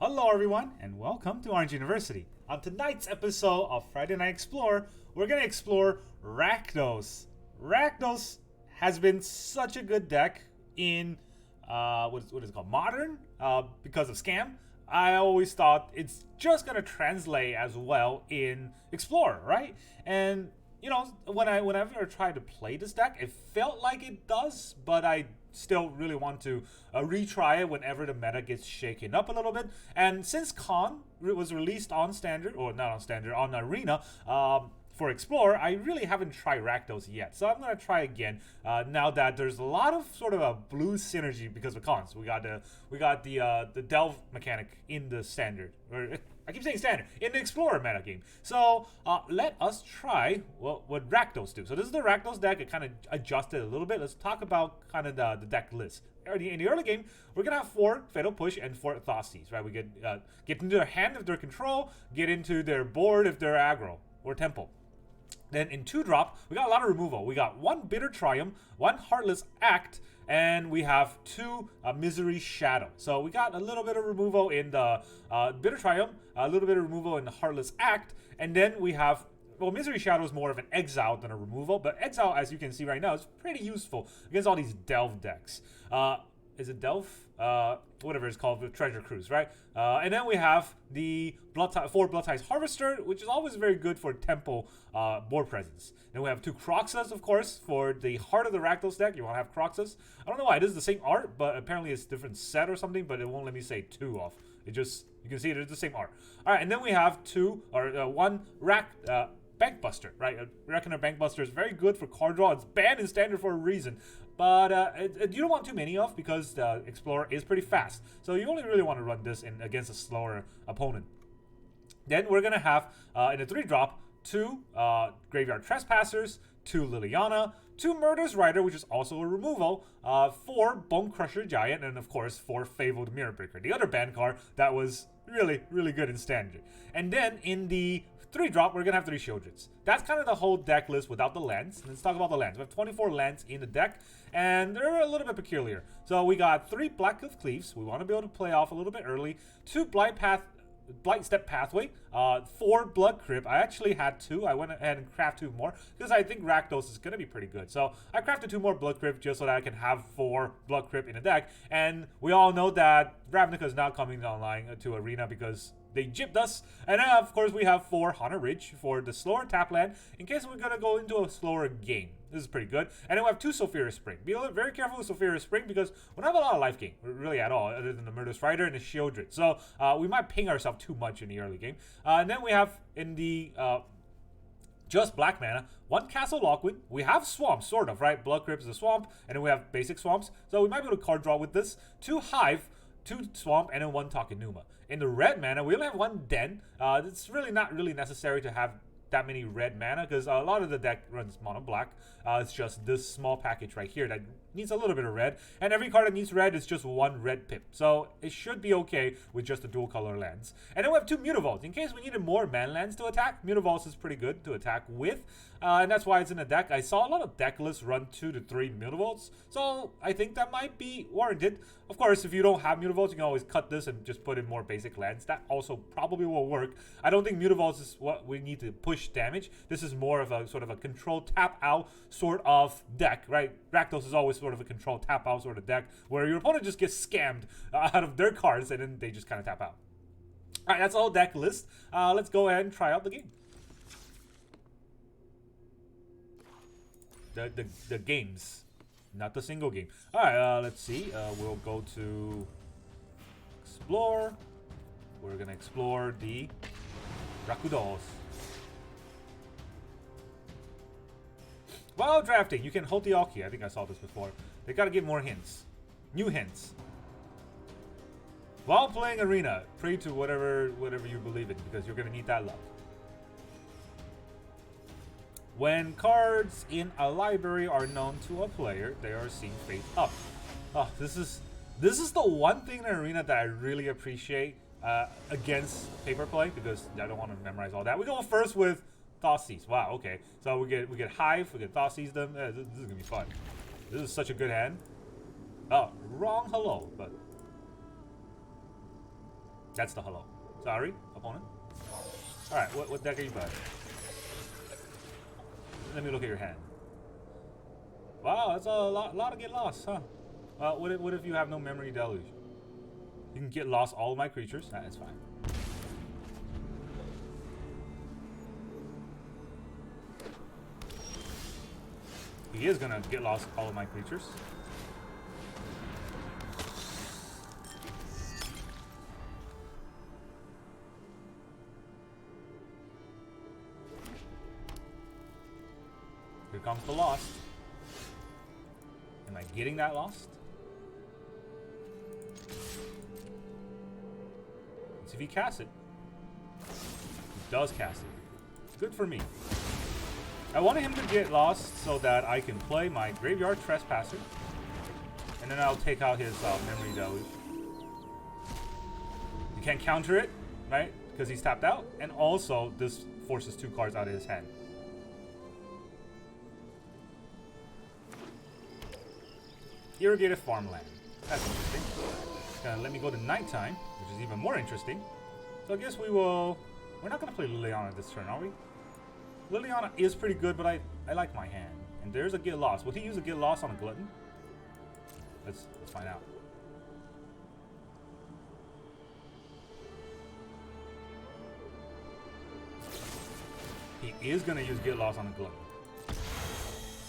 Hello everyone, and welcome to Orange University. On tonight's episode of Friday Night Explore, we're going to explore Rakdos. Rakdos has been such a good deck in, what is it called, Modern, because of Scam. I always thought it's just going to translate as well in Explorer, right? And, you know, whenever I tried to play this deck, it felt like it does, but I still really want to retry it whenever the meta gets shaken up a little bit. And since Con was released on Standard, or not on Standard, on Arena, for Explorer, I really haven't tried Rakdos yet. So I'm going to try again now that there's a lot of sort of a blue synergy because of Cons. We got the Delve mechanic in the Standard, or I keep saying Standard, in the Explorer meta game. So let us try what Rakdos do. So this is the Rakdos deck. It kind of adjusted a little bit. Let's talk about kind of the deck list. In the early game, we're gonna have 4 Fatal Push and 4 Thoughtseize, right? We get into their hand if they're control, get into their board if they're aggro or temple. Then in 2-drop, we got a lot of removal. We got 1 Bitter Triumph, 1 Heartless Act, and we have 2 Misery Shadow. So we got a little bit of removal in the Bitter Triumph, a little bit of removal in the Heartless Act, and then we have, well, Misery Shadow is more of an exile than a removal, but exile, as you can see right now, is pretty useful against all these Delve decks. Is it Delve? Whatever it's called, the Treasure Cruise, right? And then we have the 4 Bloodcrypt Harvester, which is always very good for temple board presence. Then we have 2 Kroxas, of course, for the heart of the Rakdos deck. You want to have Kroxas. I don't know why it is the same art, but apparently it's a different set or something, but it won't let me say 2 off. It just, you can see it's the same art. All right, and then we have 1 Bankbuster, right? Reckoner Bankbuster is very good for card draw. It's banned in Standard for a reason. But you don't want too many of because the Explorer is pretty fast. So you only really want to run this against a slower opponent. Then we're going to have, in a 3-drop, 2 Graveyard Trespassers, 2 Liliana, 2 Murderous Rider, which is also a removal, 4 Bonecrusher Giant, and of course 4 Fabled Mirror Breaker, the other ban card that was really, really good in Standard. And then in the 3-drop, we're going to have 3 Shieldreds. That's kind of the whole deck list without the lands. Let's talk about the lands. We have 24 lands in the deck, and they're a little bit peculiar. So we got 3 Blackcleave Cliffs. We want to be able to play off a little bit early. 2 Blightstep Pathway, 4 Blood Crypt. I actually had 2. I went ahead and crafted 2 more because I think Rakdos is going to be pretty good. So I crafted 2 more Blood Crypt just so that I can have 4 Blood Crypt in the deck. And we all know that Ravnica is now coming online to Arena because they gypped us. And then, of course, we have 4 Haunted Ridge for the slower tap land in case we're going to go into a slower game. This is pretty good. And then we have 2 Sulfurous Springs. Be very careful with Sulfurous Spring because we don't have a lot of life gain, really at all, other than the Murderous Rider and the Shieldred. So we might ping ourselves too much in the early game. And then we have in the just black mana, 1 Castle Locthwain. We have swamps, sort of, right? Blood Crypt is a swamp, and then we have basic swamps. So we might be able to card draw with this. 2 Hive, 2 Swamp, and then 1 Takenuma. In the red mana, we only have 1 Den. It's really not really necessary to have that many red mana because a lot of the deck runs mono black. It's just this small package right here that needs a little bit of red, and every card that needs red is just 1 red pip, so it should be okay with just the dual color lands. And then we have 2 Mutavaults in case we needed more mana lands to attack. Mutavaults is pretty good to attack with, and that's why it's in the deck. I saw a lot of deck lists run 2 to 3 Mutavaults, so I think that might be warranted. Of course, if you don't have Mutavaults, you can always cut this and just put in more basic lands. That also probably will work. I don't think Mutavaults is what we need to push damage. This is more of a sort of a control tap out sort of deck, right? Rakdos is always sort of a control tap out sort of deck where your opponent just gets scammed out of their cards and then they just kind of tap out. All right, that's the whole deck list. Let's go ahead and try out the game. The games, not the single game. All right, let's see. We'll go to explore. We're gonna explore the Rakdos. While drafting, you can hold the Alki. I think I saw this before. They gotta give more hints. New hints. While playing Arena, pray to whatever you believe in, because you're gonna need that luck. When cards in a library are known to a player, they are seen face up. Oh, this is the one thing in Arena that I really appreciate against paper play, because I don't want to memorize all that. We go first with Thoughtseize. Wow, okay. So we get Hive, we get Thoughtseize them. This is gonna be fun. This is such a good hand. Oh, wrong hello, but That's the hello. Sorry, opponent. Alright, what deck are you playing? Let me look at your hand. Wow, that's a lot to get lost, huh? What if you have no memory deluge? You can get lost all of my creatures. That's fine. He is gonna get lost all of my creatures. Here comes the lost. Am I getting that lost? Let's see if he casts it. He does cast it. Good for me. I wanted him to get lost so that I can play my Graveyard Trespasser. And then I'll take out his Memory Deluge. You can't counter it, right? Because he's tapped out. And also, this forces 2 cards out of his hand. Irrigated Farmland. That's interesting. It's gonna let me go to nighttime, which is even more interesting. So I guess we will... We're not gonna play Liliana this turn, are we? Liliana is pretty good, but I like my hand. And there's a Get Lost. Will he use a Get Lost on a Glutton? Let's find out. He is gonna use Get Lost on a Glutton.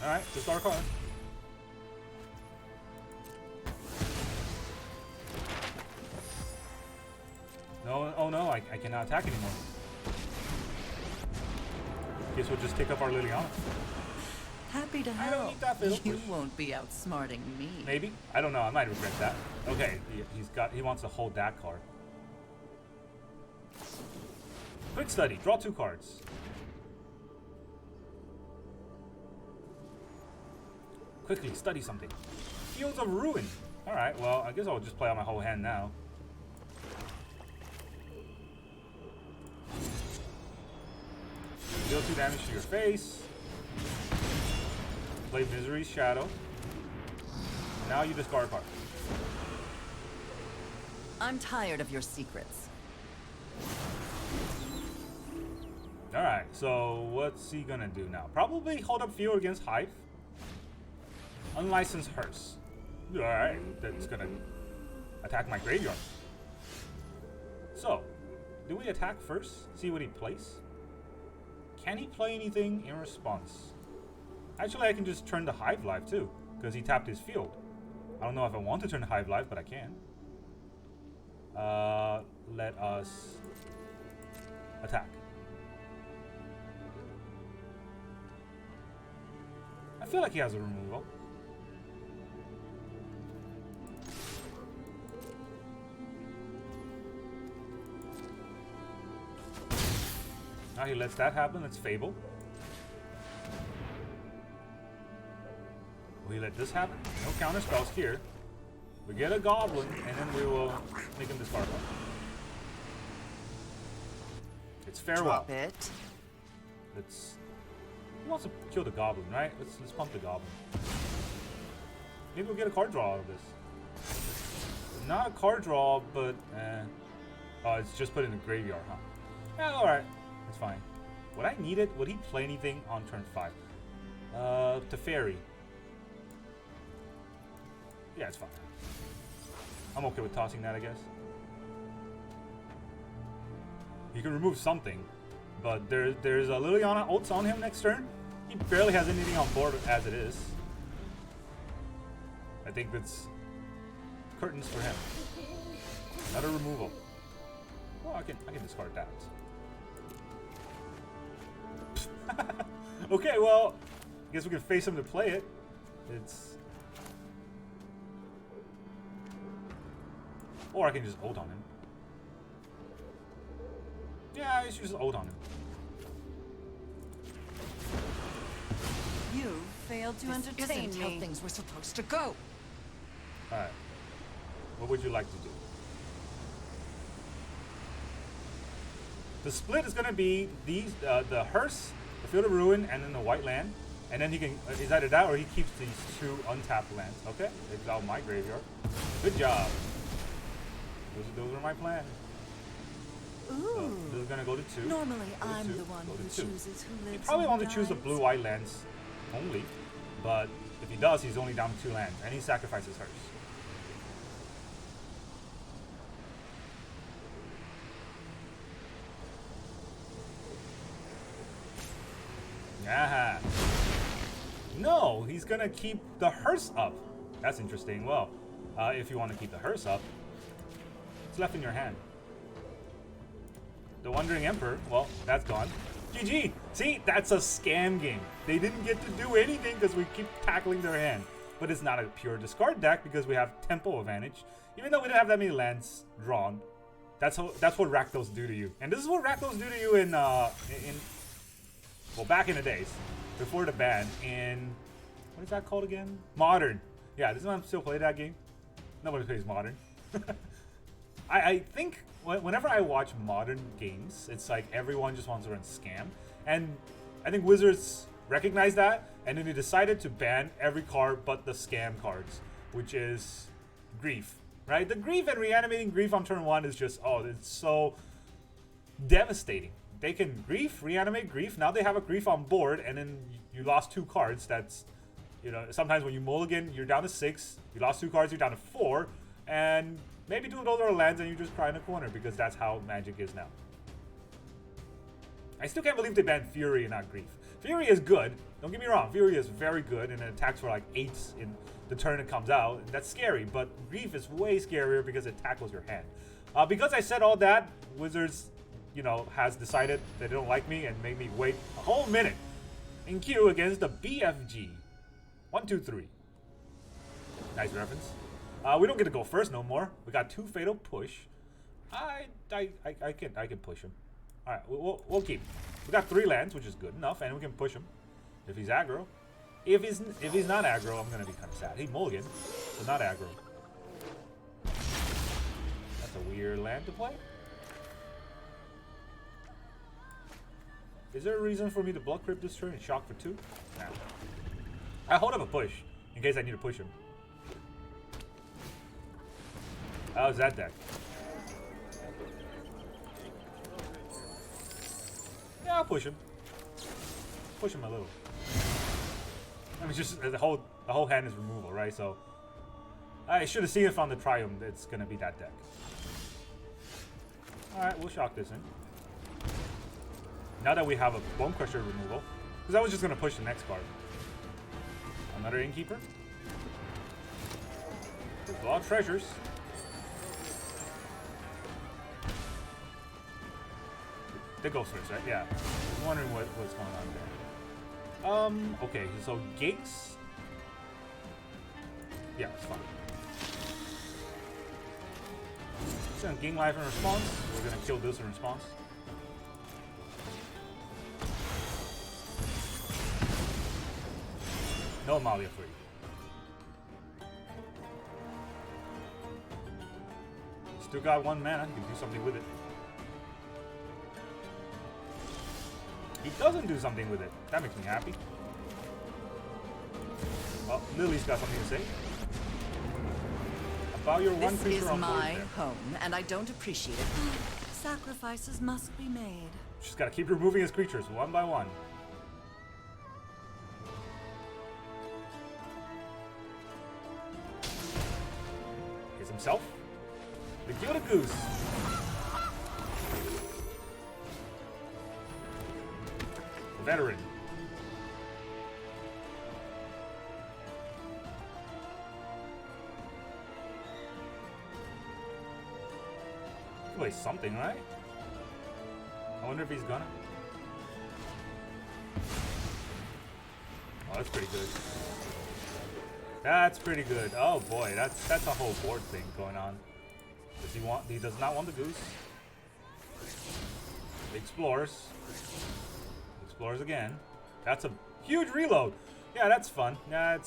Alright, discard a card. No, oh no, I cannot attack anymore. Guess we'll just take up our Liliana. Happy to help. I don't need that fiddle. You won't be outsmarting me. Maybe? I don't know, I might regret that. Okay, he wants to hold that card. Quick study, draw 2 cards. Quickly, study something. Fields of Ruin. Alright, well, I guess I'll just play out my whole hand now. Deal 2 damage to your face. Play Misery's Shadow. Now you discard a card. I'm tired of your secrets. Alright, so what's he gonna do now? Probably hold up field against Hive. Unlicensed Hearse. Alright, that's gonna attack my graveyard. So, do we attack first? See what he plays? Can he play anything in response? Actually, I can just turn the Hive live too, because he tapped his field. I don't know if I want to turn the Hive live, but I can. Let us attack. I feel like he has a removal. Now he lets that happen. Let's Fable. We let this happen. No counter spells here. We get a Goblin, and then we will make him discard one. It's farewell. Drop it. Let's. He wants to kill the Goblin, right? Let's pump the Goblin. Maybe we'll get a card draw out of this. Not a card draw, but oh, it's just put in the graveyard, huh? Yeah, all right. That's fine. Would I need it? Would he play anything on turn 5? Teferi. Yeah, it's fine. I'm okay with tossing that, I guess. He can remove something, but there's a Liliana ults on him next turn. He barely has anything on board as it is. I think that's curtains for him. Another removal. Well, I can discard that. Okay, well, I guess we can face him to play it. It's... Or I can just ult on him. Yeah, I should just ult on him. You failed to entertain me. How things were supposed to go. Alright. What would you like to do? The split is going to be these, the Hearse, the Field of Ruin, and then the White Land. And then he can, it's either that or he keeps these 2 untapped lands. Okay, exile my graveyard. Good job. Those are my plans. So this is gonna go to 2. Normally, Go to I'm 2, the one go who to 2. chooses who lives. He probably and wants to choose the dies. blue-white lands only, but if he does, he's only down to 2 lands, and he sacrifices hers. Aha. No, he's gonna keep the hearse up. That's interesting. Well, if you want to keep the hearse up, it's left in your hand. The Wandering Emperor, well, that's gone. GG! See, that's a scam game. They didn't get to do anything because we keep tackling their hand. But it's not a pure discard deck because we have tempo advantage. Even though we didn't have that many lands drawn. That's what Rakdos do to you. And this is what Rakdos do to you in well, back in the days. Before the ban in, what is that called again? Modern. Yeah, this is why I'm still playing that game. Nobody plays Modern. I think whenever I watch modern games, it's like everyone just wants to run scam. And I think Wizards recognized that, and then they decided to ban every card but the scam cards, which is Grief, right? The Grief and reanimating Grief on turn 1 is just, oh, it's so devastating. They can Grief, reanimate Grief, now they have a Grief on board, and then you lost 2 cards. That's, you know, sometimes when you mulligan, you're down to 6, you lost 2 cards, you're down to 4, and maybe 2 of those are lands and you just cry in a corner because that's how Magic is now. I still can't believe they banned Fury and not Grief. Fury is good, don't get me wrong, Fury is very good and it attacks for like 8s in the turn it comes out. That's scary, but Grief is way scarier because it tackles your hand. Because I said all that, Wizards, you know, has decided that they don't like me and made me wait a whole minute in queue against the BFG. 1, 2, 3. Nice reference. We don't get to go first no more. We got 2 Fatal Push. I can push him. All right, we'll keep. We got 3 lands, which is good enough, and we can push him if he's aggro. If he's not aggro, I'm gonna be kind of sad. He mulligan, so not aggro. That's a weird land to play. Is there a reason for me to Blood Crypt this turn and shock for 2? Nah. I hold up a push in case I need to push him. How's that deck? Yeah, I'll push him. Push him a little. I mean, just the whole hand is removal, right? So I should have seen it from the Triumph. It's gonna be that deck. All right, we'll shock this in. Now that we have a Bonecrusher removal, because I was just gonna push the next card. Another Innkeeper. There's a lot of treasures. The Ghost first, right? Yeah. I'm wondering what's going on there. Okay, so Gates. Yeah, it's fine. It's gonna gain life in response. We're gonna kill this in response. No Amalia for you. Still got 1 mana. You can do something with it. He doesn't do something with it. That makes me happy. Well, Lily's got something to say. About your one creature on board. This is my home, and I don't appreciate it. Sacrifices must be made. She's got to keep removing his creatures one by one. Here's himself. The Gilded Goose. Veteran. Wait, something, right? I wonder if he's gonna. Oh, that's pretty good. That's pretty good. Oh boy, that's a whole board thing going on. Does he want? He does not want the goose. He explores. Explores again. That's a huge reload. Yeah, that's fun. Yeah,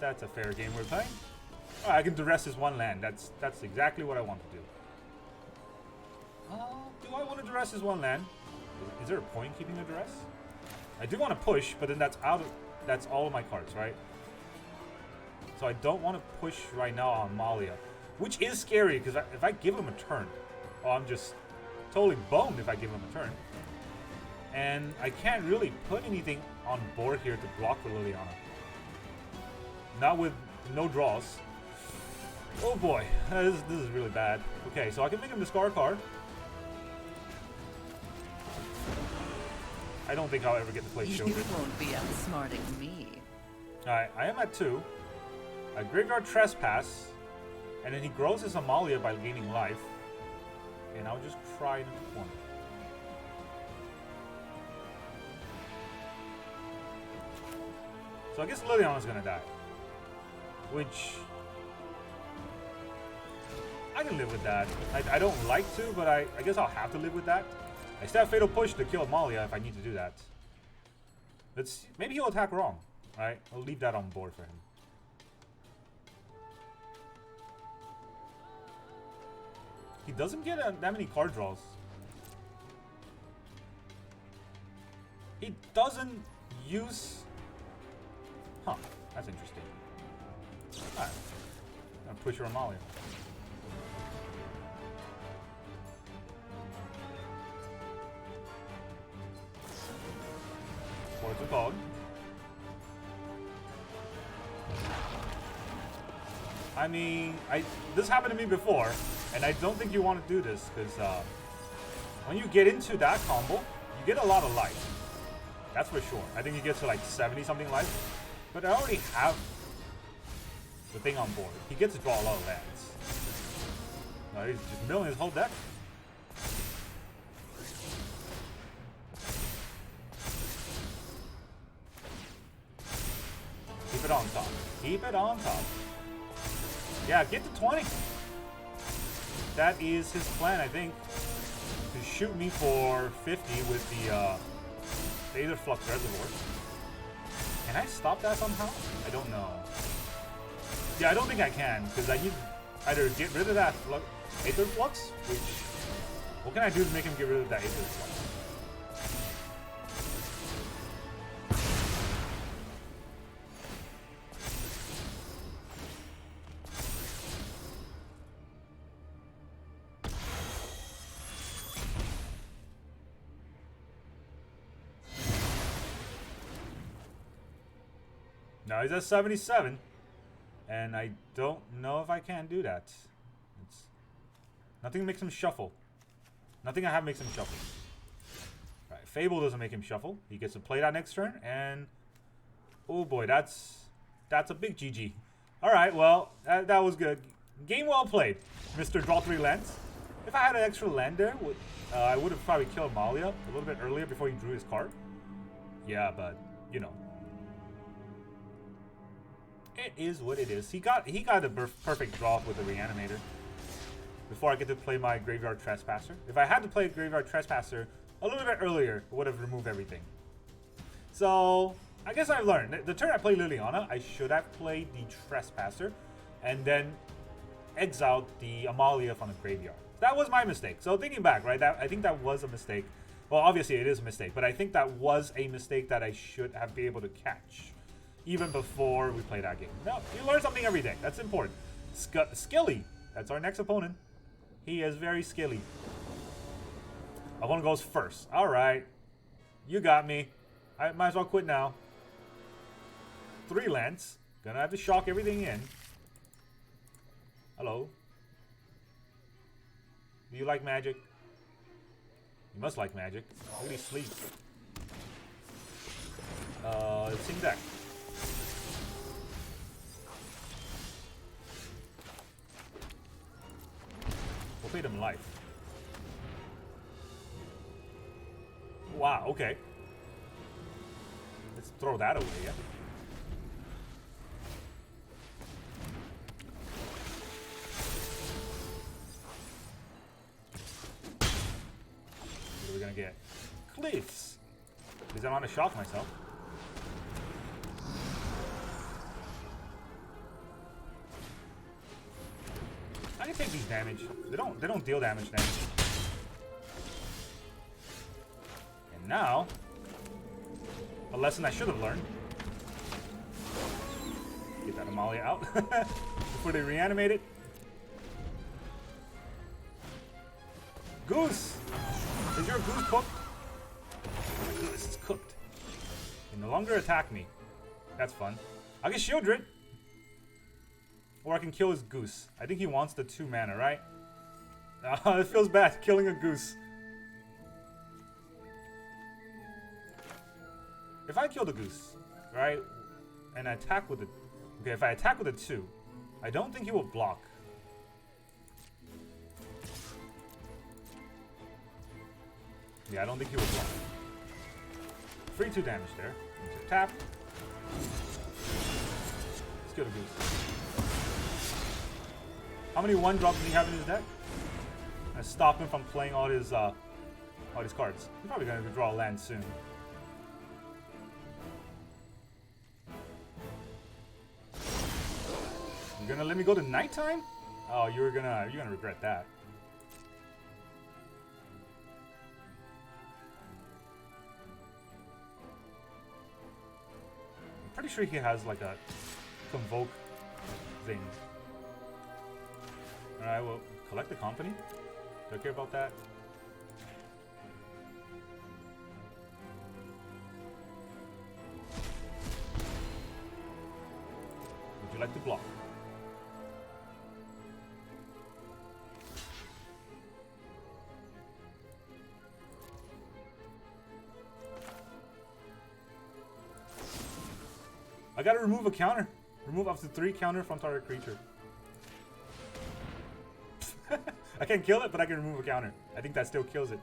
that's a fair game we're playing. Oh, I can duress his 1 land. That's exactly what I want to do. Do I want to duress his 1 land? Is there a point keeping a duress? I do want to push, but then that's all of my cards, right? So I don't want to push right now on Malia, which is scary because if I give him a turn, oh, I'm just totally boned if I give him a turn. And I can't really put anything on board here to block for Liliana. Not with no draws. Oh boy, this is really bad. Okay, so I can make him discard a card. I don't think I'll ever get to play Shielded. You won't be outsmarting me. Alright, I am at 2. A Graveyard Trespass. And then he grows his Amalia by gaining life. And I'll just cry into the corner. So I guess Liliana's gonna die. Which... I can live with that. I don't like to, but I guess I'll have to live with that. I still have Fatal Push to kill Amalia if I need to do that. Maybe he'll attack wrong. Alright, I'll leave that on board for him. He doesn't get that many card draws. He doesn't use... Huh, that's interesting. Alright, I'm gonna push your Amalia. What's it called? I mean, this happened to me before, and I don't think you want to do this, because when you get into that combo, you get a lot of life. That's for sure. I think you get to like 70-something life. But I already have the thing on board. He gets to draw a lot of lands. No, he's just milling his whole deck. Keep it on top. Keep it on top. Yeah, get to 20. That is his plan, I think. To shoot me for 50 with the Aether Flux Reservoir. Can I stop that somehow? I don't know. Yeah, I don't think I can, because I need either get rid of that Aether Flux, which... What can I do to make him get rid of that Aether Flux? Now he's at 77, and I don't know if I can do that. Nothing makes him shuffle. Nothing I have makes him shuffle. Right, Fable doesn't make him shuffle. He gets to play that next turn, and oh boy, that's a big GG. All right, well that was good. Game well played, Mr. Draw 3 lands. If I had an extra land there, I would have probably killed Malia a little bit earlier before he drew his card. Yeah, but you know. It is what it is. He got the perfect draw with the Reanimator before I get to play my Graveyard Trespasser. If I had to play Graveyard Trespasser a little bit earlier, it would have removed everything. So, I guess I've learned. The turn I played Liliana, I should have played the Trespasser and then exiled the Amalia from the graveyard. That was my mistake. So thinking back, right, I think that was a mistake. Well, obviously it is a mistake, but I think that was a mistake that I should have been able to catch even before we play that game. No, you learn something every day. That's important. Skilly. That's our next opponent. He is very skilly. Opponent goes first. All right. You got me. I might as well quit now. 3 lands. Gonna have to shock everything in. Hello. Do you like magic? You must like magic. Look at these sleeves. Sing deck. We'll pay them life. Wow, okay. Let's throw that away, yeah? What are we gonna get? Cliffs! Because I want to shock myself. I can take these damage. They don't deal damage. And now, a lesson I should have learned. Get that Amalia out before they reanimate it. Goose! Is your goose cooked? Oh my goodness, it's cooked. He no longer attack me. That's fun. I can shield it. Or I can kill his goose. I think he wants the 2 mana, right? It feels bad killing a goose. If I kill the goose, right, and I attack with the... Okay, if I attack with a 2, I don't think he will block. Yeah, I don't think he will block. Free 2 damage there. Into tap. Let's kill the goose. How many 1-drops does he have in his deck? I stop him from playing all his cards. He's probably gonna draw a land soon. You're gonna let me go to nighttime? Oh, you're gonna regret that. I'm pretty sure he has like a convoke thing. Alright, well, collect the company. Do I care about that? Would you like to block? I gotta remove a counter. Remove up to 3 counter from target creature. I can't kill it, but I can remove a counter. I think that still kills it.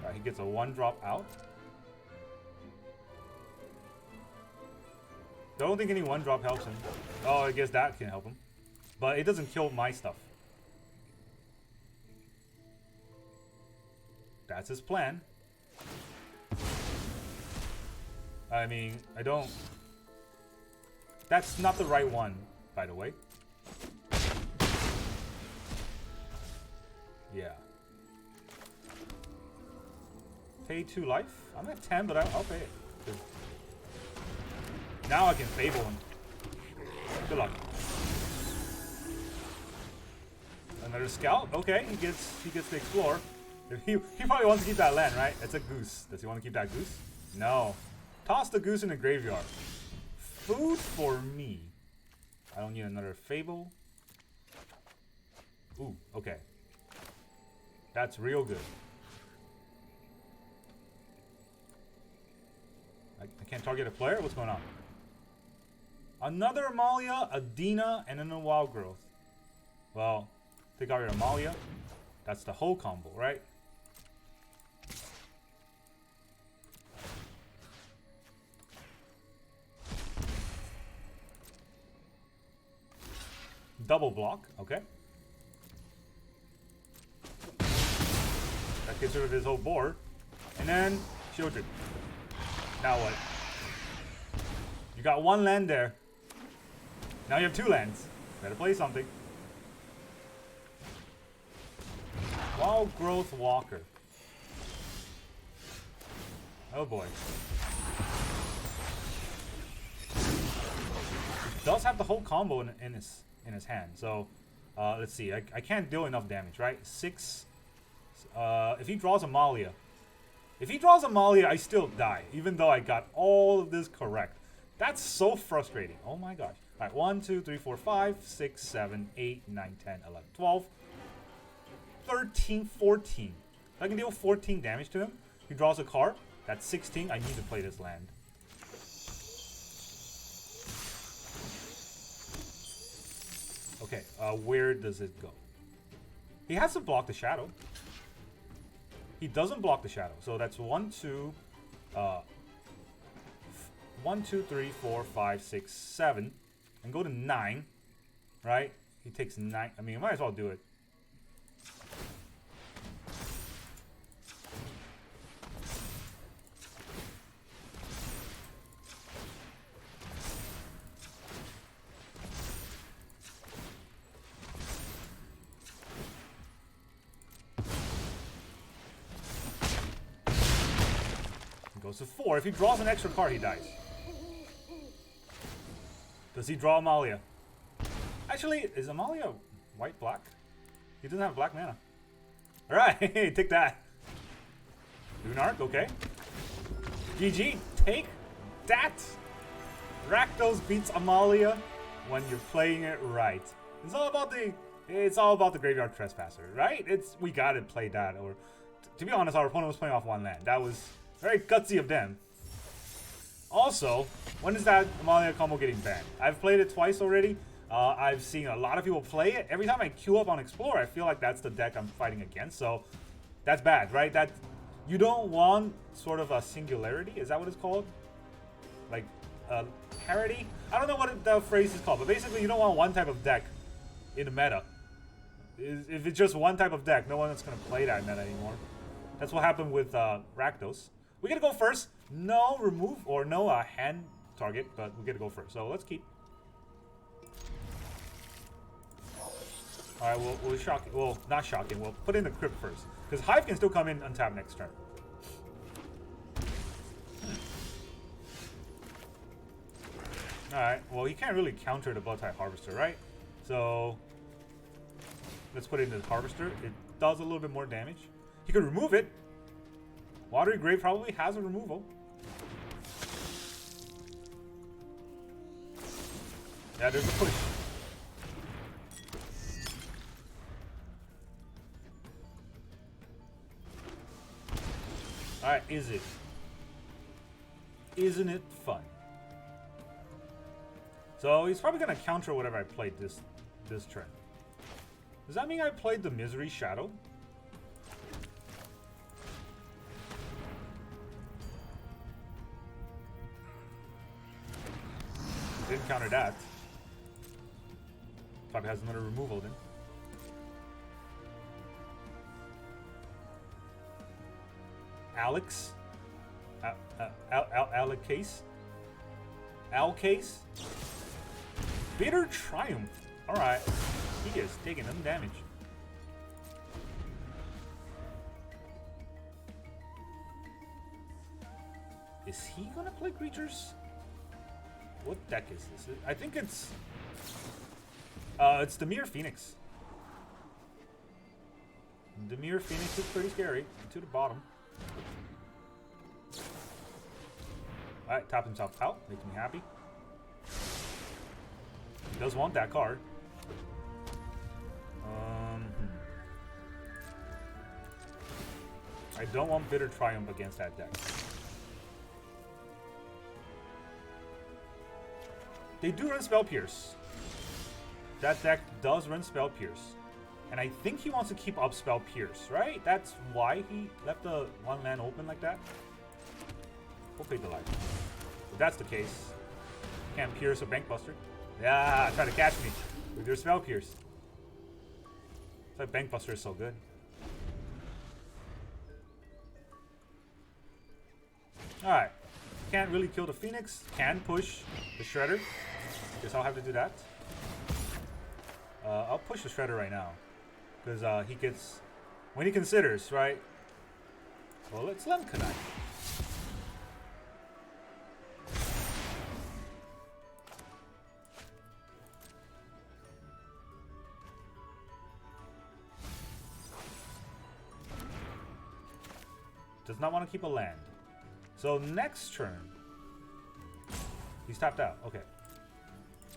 Alright, he gets a 1-drop out. I don't think any 1-drop helps him. Oh, I guess that can help him. But it doesn't kill my stuff. That's his plan. I mean, I don't... That's not the right one, by the way. Yeah. Pay 2 life? I'm at 10, but I'll pay it. Now I can Fable him. Good luck. Another scout? Okay, he gets to explore. He probably wants to keep that land, right? It's a goose. Does he want to keep that goose? No. Toss the goose in the graveyard. Food for me. I don't need another Fable. Ooh, okay. That's real good. I can't target a player? What's going on? Another Amalia, a Dina, and then a Wild Growth. Well, take out your Amalia. That's the whole combo, right? Double block, okay. That gets rid of his whole board. And then, Shieldred. Now what? You got 1 land there. Now you have 2 lands. Better play something. Wild Growth Walker. Oh boy. He does have the whole combo in his hand. So, let's see. I can't deal enough damage, right? 6. If he draws Amalia. If he draws Amalia, I still die. Even though I got all of this correct. That's so frustrating. Oh my gosh. Alright, 1, 2, 3, 4, 5, 6, 7, 8, 9, 10, 11, 12, 13, 14. I can deal 14 damage to him. He draws a card. That's 16. I need to play this land. Okay, where does it go? He has to block the shadow. He doesn't block the shadow. So that's 1, 2, 1, 2, 3, 4, 5, 6, 7. And go to 9. Right? He takes 9. I mean, I might as well do it. Goes to 4. If he draws an extra card, he dies. Does he draw Amalia? Actually, is Amalia white-black? He doesn't have black mana. Alright, take that. Lunark, okay. GG, take that. Rakdos beats Amalia when you're playing it right. It's all about the Graveyard Trespasser, right? We gotta play that. Or to be honest, our opponent was playing off one land. That was very gutsy of them. Also, when is that Amalia combo getting banned? I've played it twice already. I've seen a lot of people play it. Every time I queue up on Explore, I feel like that's the deck I'm fighting against. So that's bad, right? That you don't want sort of a singularity. Is that what it's called? Like parity? I don't know what the phrase is called, but basically you don't want one type of deck in the meta. If it's just one type of deck, no one's going to play that meta anymore. That's what happened with Rakdos. We got to go first. No remove or no hand target, but we got to go first. So let's keep. Alright, we'll shock it. Well, not shock it. We'll put in the Crypt first. Because Hive can still come in untap next turn. Alright, well, he can't really counter the Blood-type Harvester, right? So let's put it in the Harvester. It does a little bit more damage. He could remove it. Watery Grave probably has a removal. Yeah, there's a push. Alright, is it? Isn't it fun? So he's probably gonna counter whatever I played this turn. Does that mean I played the Misery Shadow? Didn't counter that. Probably has another removal then. Alex? Alcase? Alcase? Bitter Triumph. Alright. He is taking them damage. Is he gonna play creatures? What deck is this? I think it's the Mere Phoenix. The Mere Phoenix is pretty scary. To the bottom. Alright, taps himself out. Makes me happy. He does want that card. I don't want Bitter Triumph against that deck. They do run Spell Pierce. That deck does run Spell Pierce. And I think he wants to keep up Spell Pierce, right? That's why he left the one land open like that. We'll play the life. If that's the case, can't pierce a Bankbuster. Yeah, try to catch me with your Spell Pierce. That's why Bankbuster is so good. Alright. Can't really kill the Phoenix. Can push the Shredder. Guess I'll have to do that. I'll push the Shredder right now. Because he gets... When he considers, right? Well, let's let him connect. Does not want to keep a land. So next turn... He's tapped out. Okay.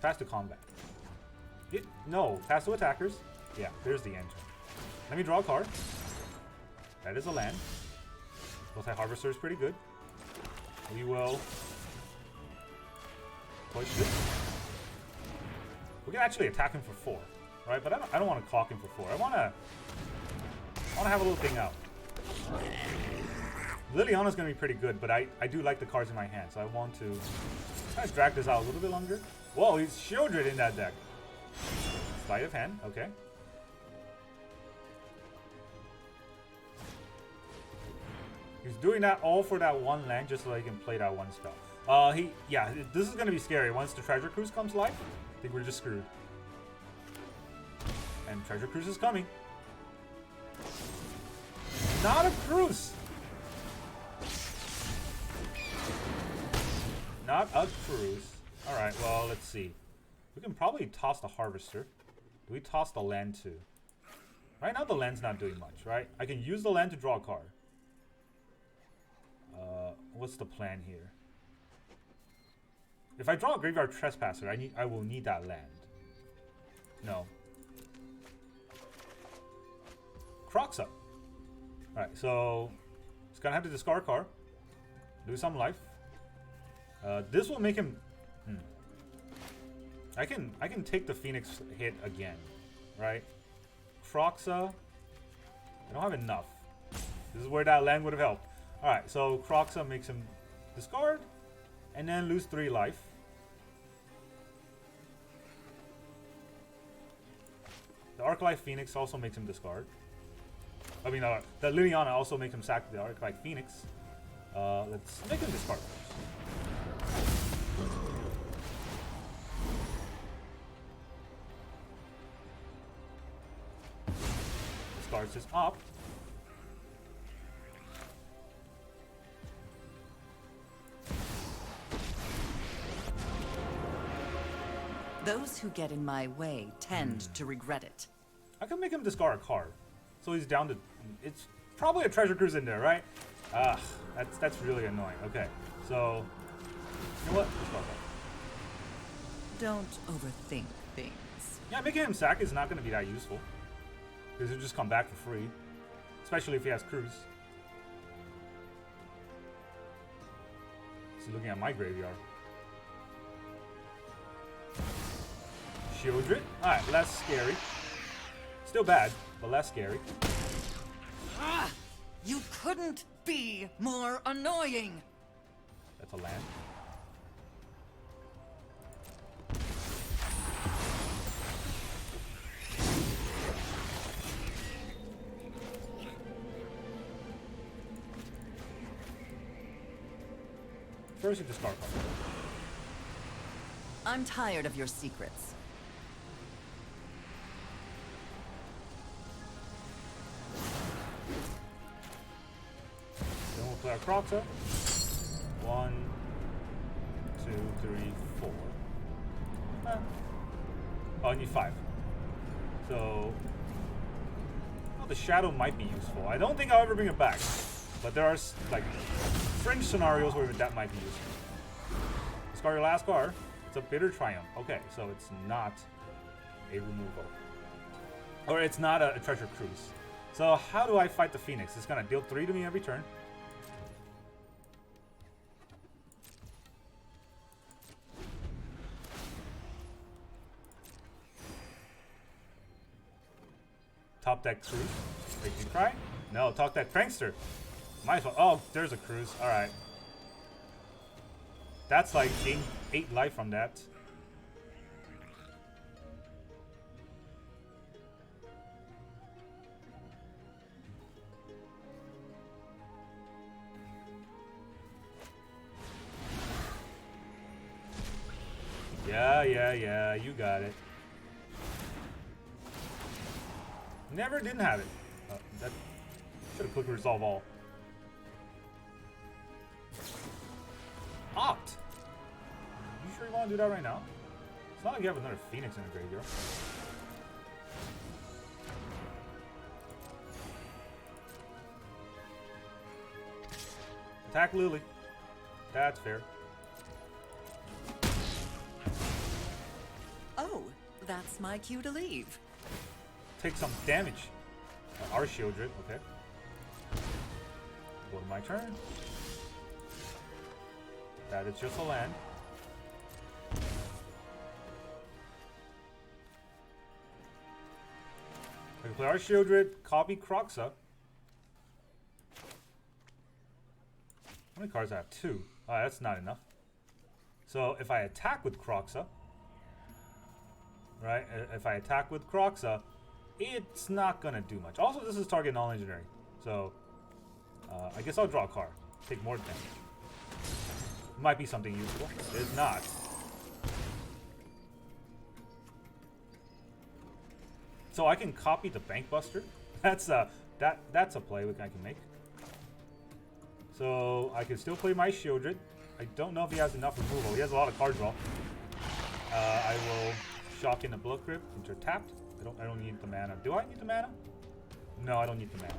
Pass to combat. No, pass to attackers. Yeah, there's the end turn. Let me draw a card. That is a land. Multi-Harvester is pretty good. We will push this. We can actually attack him for 4, right? But I don't want to clock him for 4. I want to have a little thing out. Liliana's going to be pretty good, but I do like the cards in my hand, so I want to try to drag this out a little bit longer. Whoa, he's Shieldred in that deck. Sleight of hand, okay. He's doing that all for that one land just so he can play that one spell. Yeah, this is going to be scary. Once the Treasure Cruise comes live, I think we're just screwed. And Treasure Cruise is coming. Not a cruise! Not a cruise. Alright, well, let's see. We can probably toss the Harvester. Do we toss the land too? Right now the land's not doing much, right? I can use the land to draw a card. What's the plan here? If I draw a Graveyard Trespasser, I will need that land. No. Kroxa. Alright, so it's gonna have to discard a card. Lose some life. This will make him... I can take the Phoenix hit again, right? Kroxa. I don't have enough. This is where that land would have helped. Alright, so Kroxa makes him discard and then lose 3 life. The Arclight Phoenix also makes him discard. I mean, the Liliana also makes him sack the Arclight Phoenix. Let's make him discard first. Discards his up. Those who get in my way tend to regret it. I can make him discard a card. So he's down to... It's probably a Treasure Cruise in there, right? That's really annoying. Okay, so... You know what? Discard that. Don't overthink things. Yeah, making him sack is not going to be that useful. Because he'll just come back for free. Especially if he has Cruise. He's looking at my graveyard. Shieldred. Alright, less scary. Still bad, but less scary. Ah! You couldn't be more annoying! That's a land. First you discard card. I'm tired of your secrets. Then we'll play our Kroxa. 1, 2, 3, 4. Oh, I need 5. So... Well, the Shadow might be useful. I don't think I'll ever bring it back. But there are, like, fringe scenarios where that might be useful. Discard your last card. It's a Bitter Triumph. Okay, so it's not a removal. Or it's not a Treasure Cruise. So how do I fight the Phoenix? It's going to deal 3 to me every turn. Top deck Cruise. Make me cry? No, top deck Prankster. Might as well. Oh, there's a Cruise. Alright. That's like gain 8 life from that. Yeah, you got it. Never didn't have it. That should have clicked resolve all. Opt! You sure you want to do that right now? It's not like you have another Phoenix in the graveyard. Attack Lily. That's fair. Oh, that's my cue to leave. Take some damage. Our Shieldred, okay. Go to my turn. That is just a land. I can play our Shieldred, copy Kroxa. How many cards do I have? 2. Oh, that's not enough. So if I attack with Kroxa, right? If I attack with Kroxa, it's not gonna do much. Also, this is target non-legendary, so I guess I'll draw a card. Take more damage. Might be something useful. It's not. So I can copy the Bank Buster. That's a play I can make. So I can still play my Shieldred. I don't know if he has enough removal. He has a lot of card draw. I will shock in the Blood Crypt, which are tapped. I don't need the mana. Do I need the mana? No, I don't need the mana.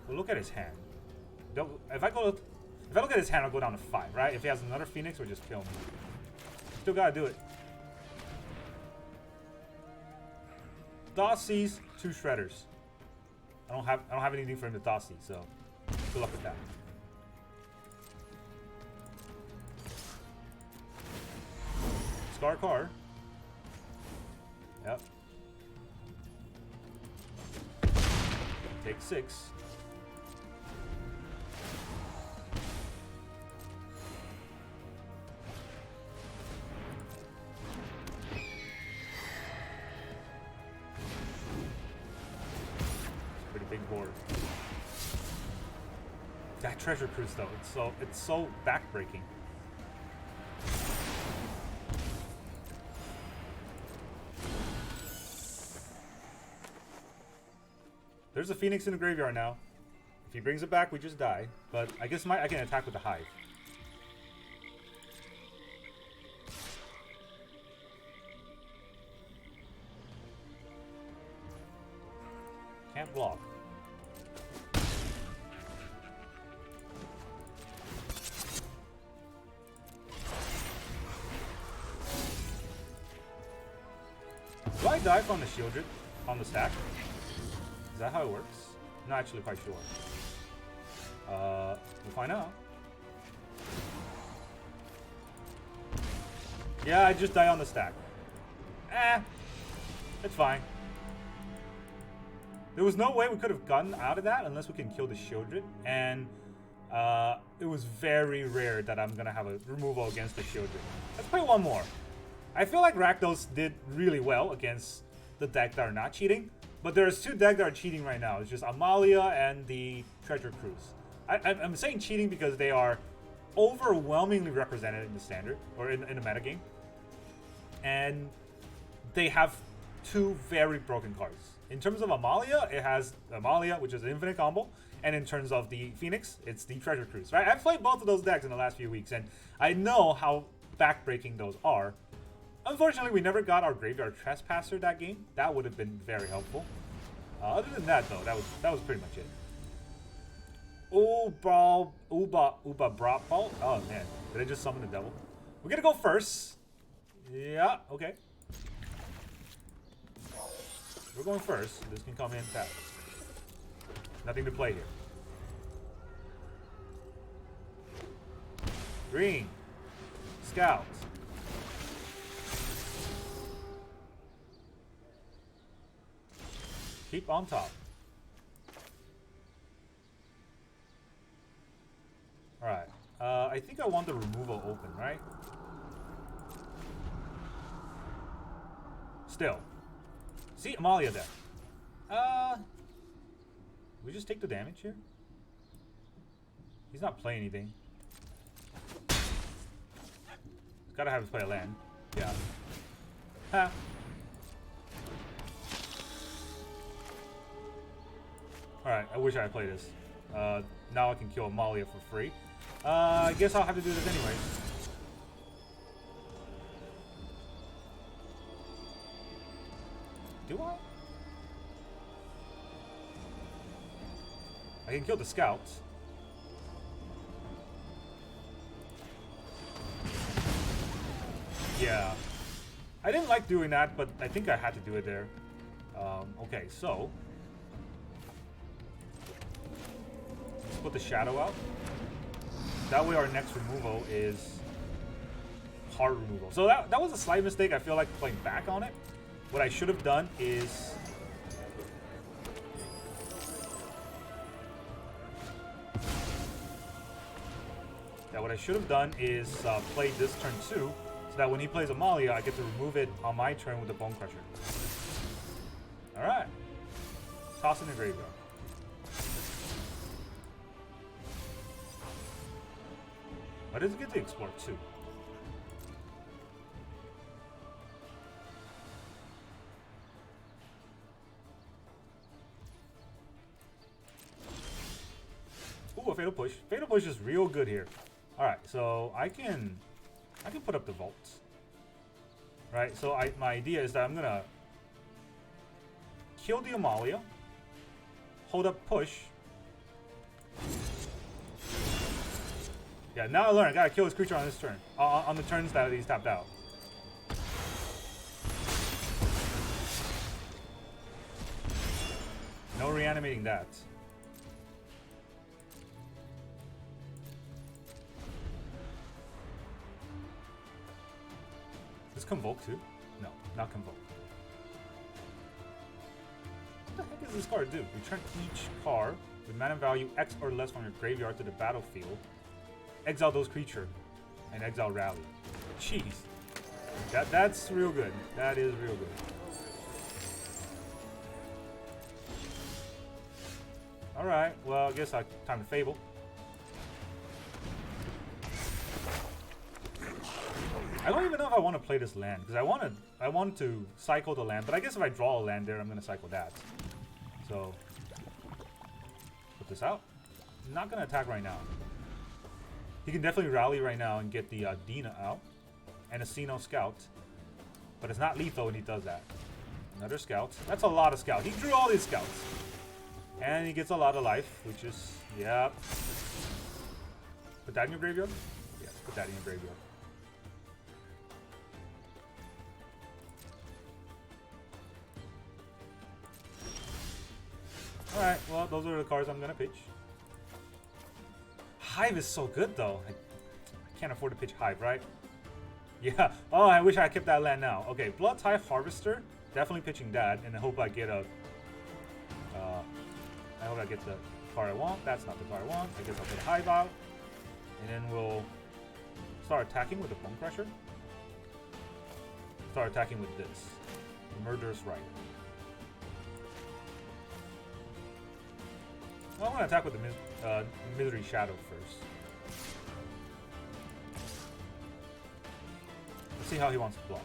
Well, look at his hand. If I look at his hand, I'll go down to 5, right? If he has another Phoenix, we'll just kill him. Still gotta do it. Thoughtseize, 2 Shredders. I don't have anything for him to Thoughtseize, so good luck with that. Scar card. Yep. Take 6. Pretty big board. That treasure cruise though, it's so backbreaking. There's a Phoenix in the graveyard now. If he brings it back, we just die. But I guess I can attack with the Hive. Can't block. Do I dive on the Shieldred on the stack? Is that how it works? Not actually quite sure. We'll find out. Yeah, I just die on the stack. It's fine. There was no way we could have gotten out of that unless we can kill the Shieldred, and it was very rare that I'm gonna have a removal against the Shieldred. Let's play one more. I feel like Rakdos did really well against the deck that are not cheating. But there's 2 decks that are cheating right now. It's just Amalia and the Treasure Cruise. I'm saying cheating because they are overwhelmingly represented in the standard, or in the metagame. And they have 2 very broken cards. In terms of Amalia, it has Amalia, which is an infinite combo. And in terms of the Phoenix, it's the Treasure Cruise, right? I've played both of those decks in the last few weeks, and I know how backbreaking those are. Unfortunately, we never got our Graveyard Trespasser that game. That would have been very helpful. Other than that, though, that was pretty much it. Uba Bratball. Oh man, did I just summon the devil? We're gonna go first. Yeah, okay. We're going first. This can come in tap. Nothing to play here. Green. Scout. Keep on top. Alright. I think I want the removal open, right? Still. See, Amalia there. We just take the damage here? He's not playing anything. He's gotta have us play a land. Yeah. Ha. Alright, I wish I had played this. Now I can kill Amalia for free. I guess I'll have to do this anyway. Do I? I can kill the scouts. Yeah. I didn't like doing that, but I think I had to do it there. Okay, so... let's put the shadow out. That way our next removal is hard removal. So that was a slight mistake. I feel like playing back on it. What I should have done is... what I should have done is play this turn 2, so that when he plays Amalia, I get to remove it on my turn with the Bonecrusher. Alright. Toss in the graveyard. Why does it get to explore 2? Ooh, a Fatal Push. Fatal Push is real good here. Alright, so I can put up the vaults. Right, so my idea is that I'm gonna kill the Amalia. Hold up push. Yeah, now I learned. I gotta kill this creature on this turn. On the turns that he's tapped out. No reanimating that. Does Convoke too? No, not Convoke. What the heck does this card do? Return each card with mana value X or less from your graveyard to the battlefield. Exile those creatures. And exile Rally. Jeez. That's real good. That is real good. Alright, well I guess time to Fable. I don't even know if I want to play this land, because I want to cycle the land, but I guess if I draw a land there, I'm gonna cycle that. So put this out. I'm not gonna attack right now. He can definitely rally right now and get the Dina out. And a Xeno Scout. But it's not lethal when he does that. Another Scout. That's a lot of Scouts. He drew all these Scouts. And he gets a lot of life, which is, yeah. Put that in your graveyard? Yes, put that in your graveyard. Alright, well, those are the cards I'm gonna pitch. Hive is so good, though. I can't afford to pitch Hive, right? Yeah. Oh, I wish I kept that land now. Okay, Blood Tithe Harvester. Definitely pitching that, and I hope I get a... I hope I get the card I want. That's not the card I want. I guess I'll put a Hive out. And then we'll start attacking with the Bonecrusher. Start attacking with this. Murderous Rider. Well, I'm going to attack with the Misery Shadow first. Let's see how he wants to block.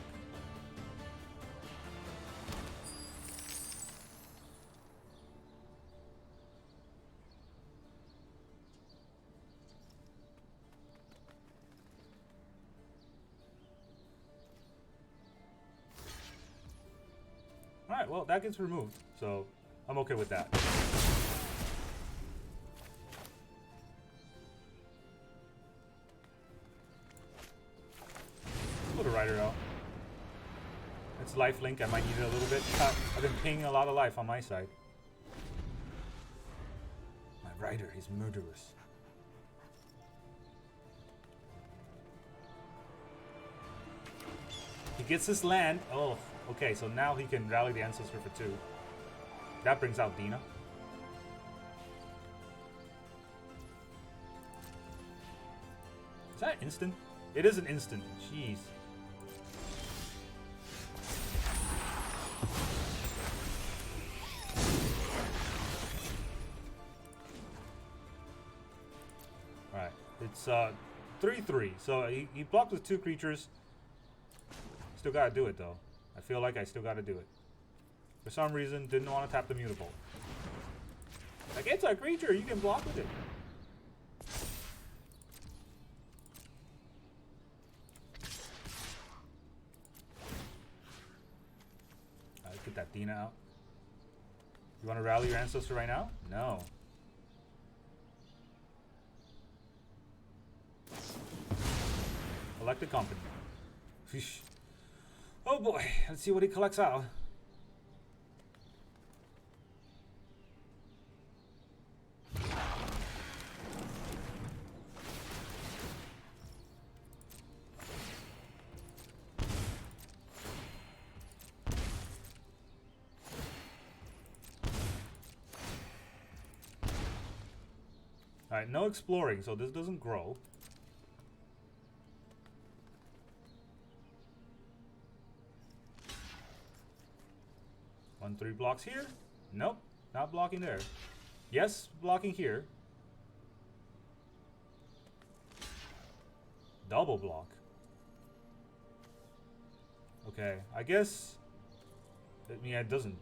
Alright, well, that gets removed, so I'm okay with that. Put a Rider out. It's lifelink, I might need it a little bit. I've been pinging a lot of life on my side. My Rider is murderous. He gets his land. Oh. Okay, so now he can rally the Ancestor for 2. That brings out Dina. Is that instant? It is an instant. Jeez. Alright, it's 3/3. So he blocked with 2 creatures. Still gotta do it though. I feel like I still gotta do it. For some reason, didn't want to tap the Mutable. Like, it's a creature, you can block with it. Alright, get that Dina out. You want to rally your Ancestor right now? No. Elected Company. Oh boy, let's see what he collects out. Alright, no exploring, so this doesn't grow. One 3 blocks here. Nope, not blocking there. Yes, blocking here. Double block. Okay, I guess. Yeah, it doesn't.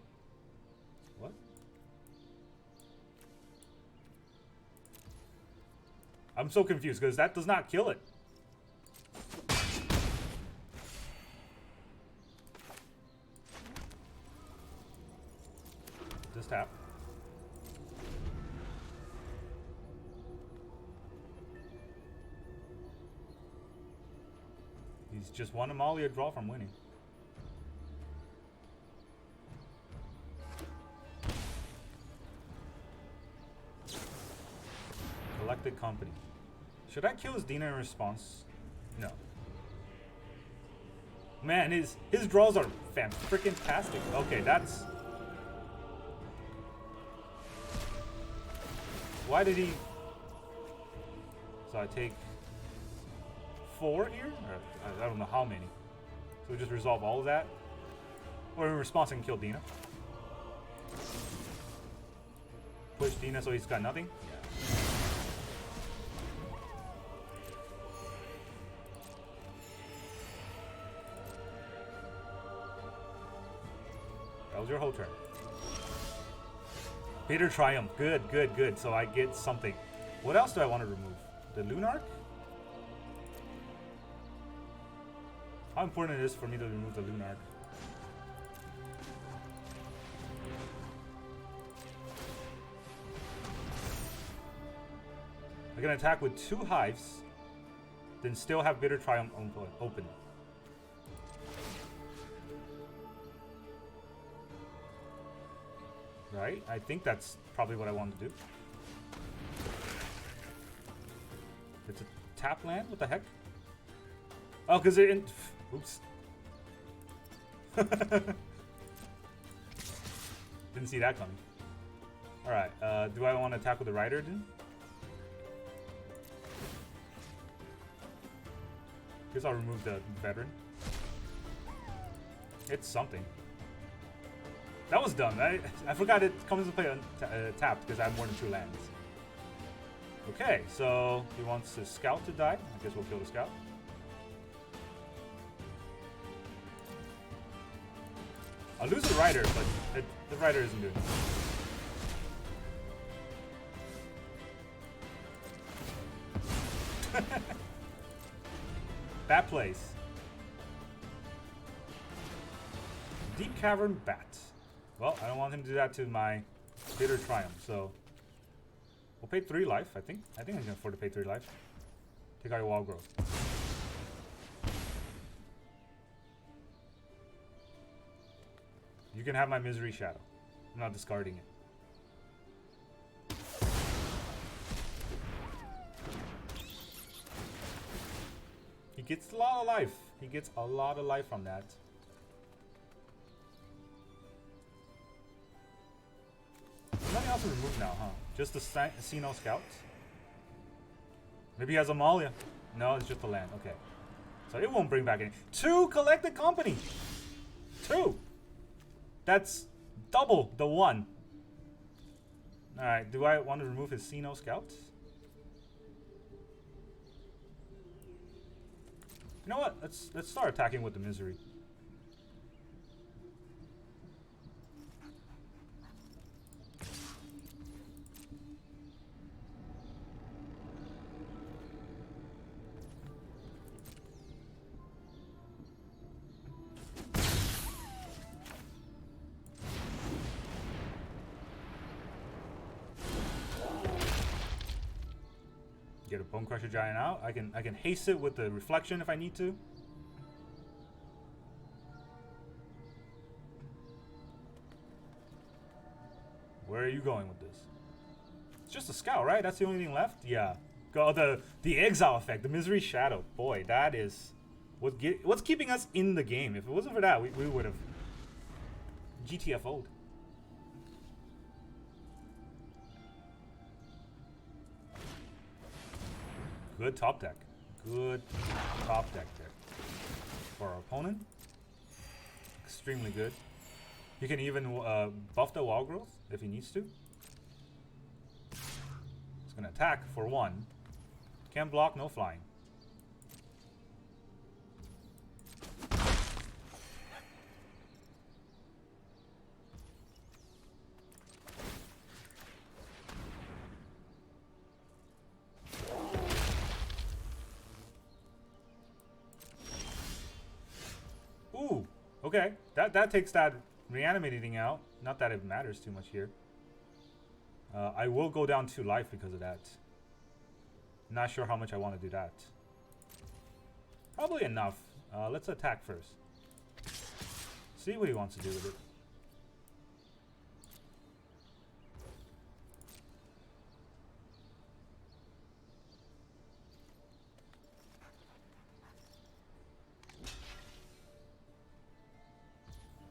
What? I'm so confused because that does not kill it. tap. He's just one Amalia draw from winning. Collected Company. Should I kill his Dina in response? No. Man, his draws are fan-freaking-tastic. Okay, that's... Why did he... So I take 4 here? Or, I don't know how many. So we just resolve all of that? Or in response I can kill Dina. Push Dina so he's got nothing? Yeah. That was your whole turn. Bitter Triumph. Good, good, good. So I get something. What else do I want to remove? The Lunarch? How important it is for me to remove the Lunarch? I can attack with 2 Hives, then still have Bitter Triumph open. Right? I think that's probably what I want to do. It's a tap land? What the heck? Oh, because they're in... Oops. Didn't see that coming. Alright, do I want to attack with the Rider then? Guess I'll remove the Veteran. It's something. That was dumb. I forgot it comes into play tapped because I have more than 2 lands. Okay, so he wants his Scout to die. I guess we'll kill the Scout. I'll lose the Rider, but the Rider isn't doing it. Bad place. Deep Cavern Bat. Well, I don't want him to do that to my Bitter Triumph, so we'll pay 3 life, I think. I think I can afford to pay 3 life. Take out your Wild Growth. You can have my Misery Shadow. I'm not discarding it. He gets a lot of life. He gets a lot of life from that. Nothing else to remove now, huh? Just the Sino Scout? Maybe he has Amalia. No, it's just a land. Okay. So it won't bring back any. 2 Collected Company! 2! That's double the 1. Alright, do I want to remove his Sino Scout? You know what? Let's start attacking with the Misery. Get a Bonecrusher Giant out. I can haste it with the Reflection if I need to. Where are you going with this? It's just a Scout, right? That's the only thing left? Yeah. Go the Exile effect, the Misery Shadow. Boy, that is what's keeping us in the game. If it wasn't for that, we would have GTFO'd. Good top deck. Good top deck there. For our opponent. Extremely good. He can even buff the Wild Growth if he needs to. He's going to attack for 1. Can't block, no flying. Ooh, okay. That takes that reanimating thing out. Not that it matters too much here. I will go down 2 life because of that. Not sure how much I want to do that. Probably enough. Let's attack first. See what he wants to do with it.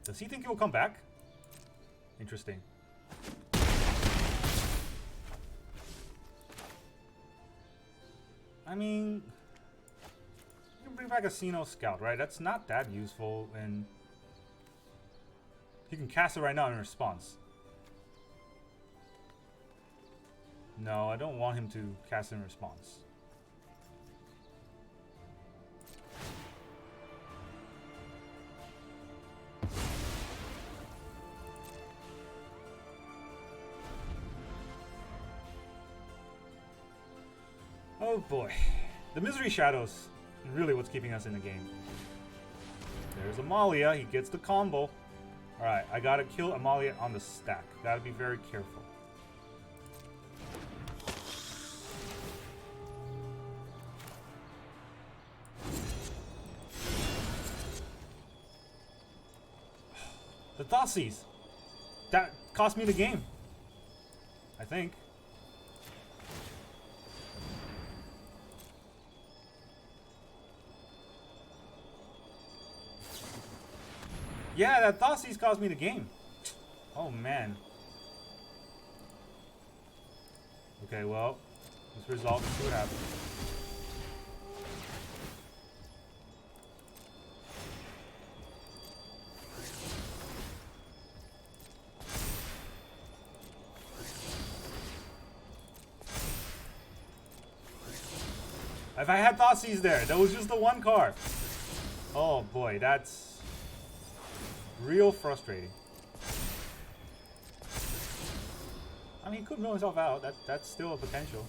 Does he think he'll come back? Interesting. I mean, you can bring back a Xeno Scout, right? That's not that useful, and he can cast it right now in response. No, I don't want him to cast it in response. Oh boy. The Misery Shadows is really what's keeping us in the game. There's Amalia. He gets the combo. Alright, I gotta kill Amalia on the stack. Gotta be very careful. The Thoughtseize. That cost me the game. I think. Yeah, that Thoughtseize cost me the game. Oh, man. Okay, well, let's resolve and see what happens. If I had Thoughtseize there, that was just the one card. Oh, boy, that's real frustrating. I mean, he could mill himself out. That's still a potential.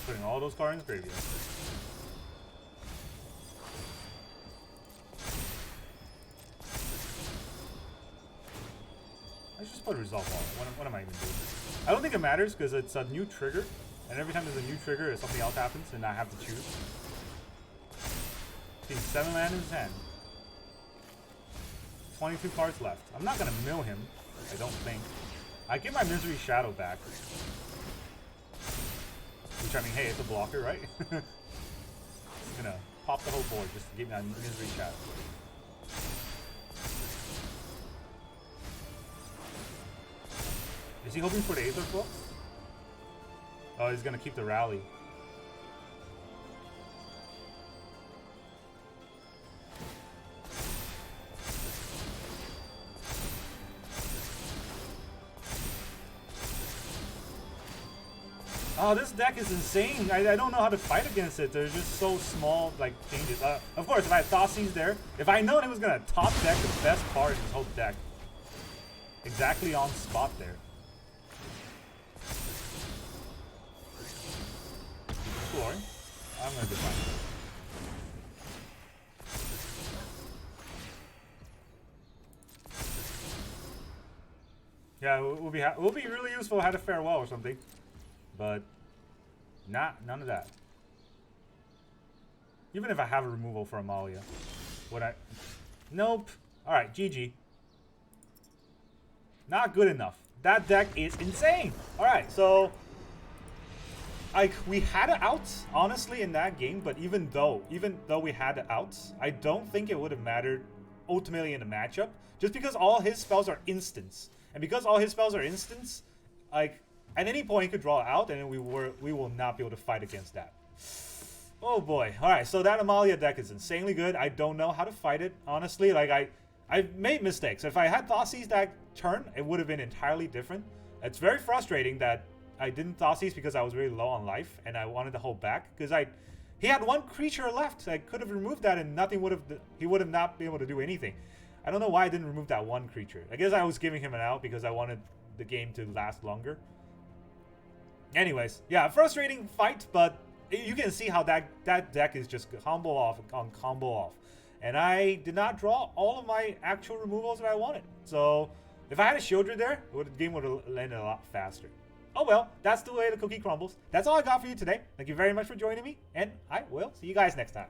Putting all those cards in the graveyard. I should just put a resolve wall. What am I even doing? I don't think it matters because it's a new trigger, and every time there's a new trigger, something else happens, and I have to choose. See, 7 land in his hand. 22 cards left. I'm not gonna mill him. I don't think. I get my Misery Shadow back. Which, I mean, hey, it's a blocker, right? Just gonna pop the whole board just to give me that Misery Shadow. Is he hoping for the Aether Flux? Oh, he's gonna keep the rally. Oh, this deck is insane. I don't know how to fight against it. They're just so small, like, changes. Of course, if I had Thoughtseize there, if I known it was going to top deck the best card in this whole deck. Exactly on spot there. Exploring. I'm going to define it. Yeah, it will be really useful if I had a farewell or something. But none of that. Even if I have a removal for Amalia, would I? Nope. All right, GG. Not good enough. That deck is insane. All right, so we had outs honestly in that game, but even though we had outs, I don't think it would have mattered ultimately in the matchup, just because all his spells are instants, and because all his spells are instants, like. At any point, he could draw out, and we will not be able to fight against that. Oh boy! All right, so that Amalia deck is insanely good. I don't know how to fight it, honestly. Like I made mistakes. If I had Thoughtseize that turn, it would have been entirely different. It's very frustrating that I didn't Thoughtseize because I was really low on life and I wanted to hold back because he had one creature left. I could have removed that and nothing would have. He would have not been able to do anything. I don't know why I didn't remove that one creature. I guess I was giving him an out because I wanted the game to last longer. Anyways, yeah, frustrating fight, but you can see how that deck is just combo off on combo off. And I did not draw all of my actual removals that I wanted. So if I had a Shieldred there, the game would have landed a lot faster. Oh well, that's the way the cookie crumbles. That's all I got for you today. Thank you very much for joining me, and I will see you guys next time.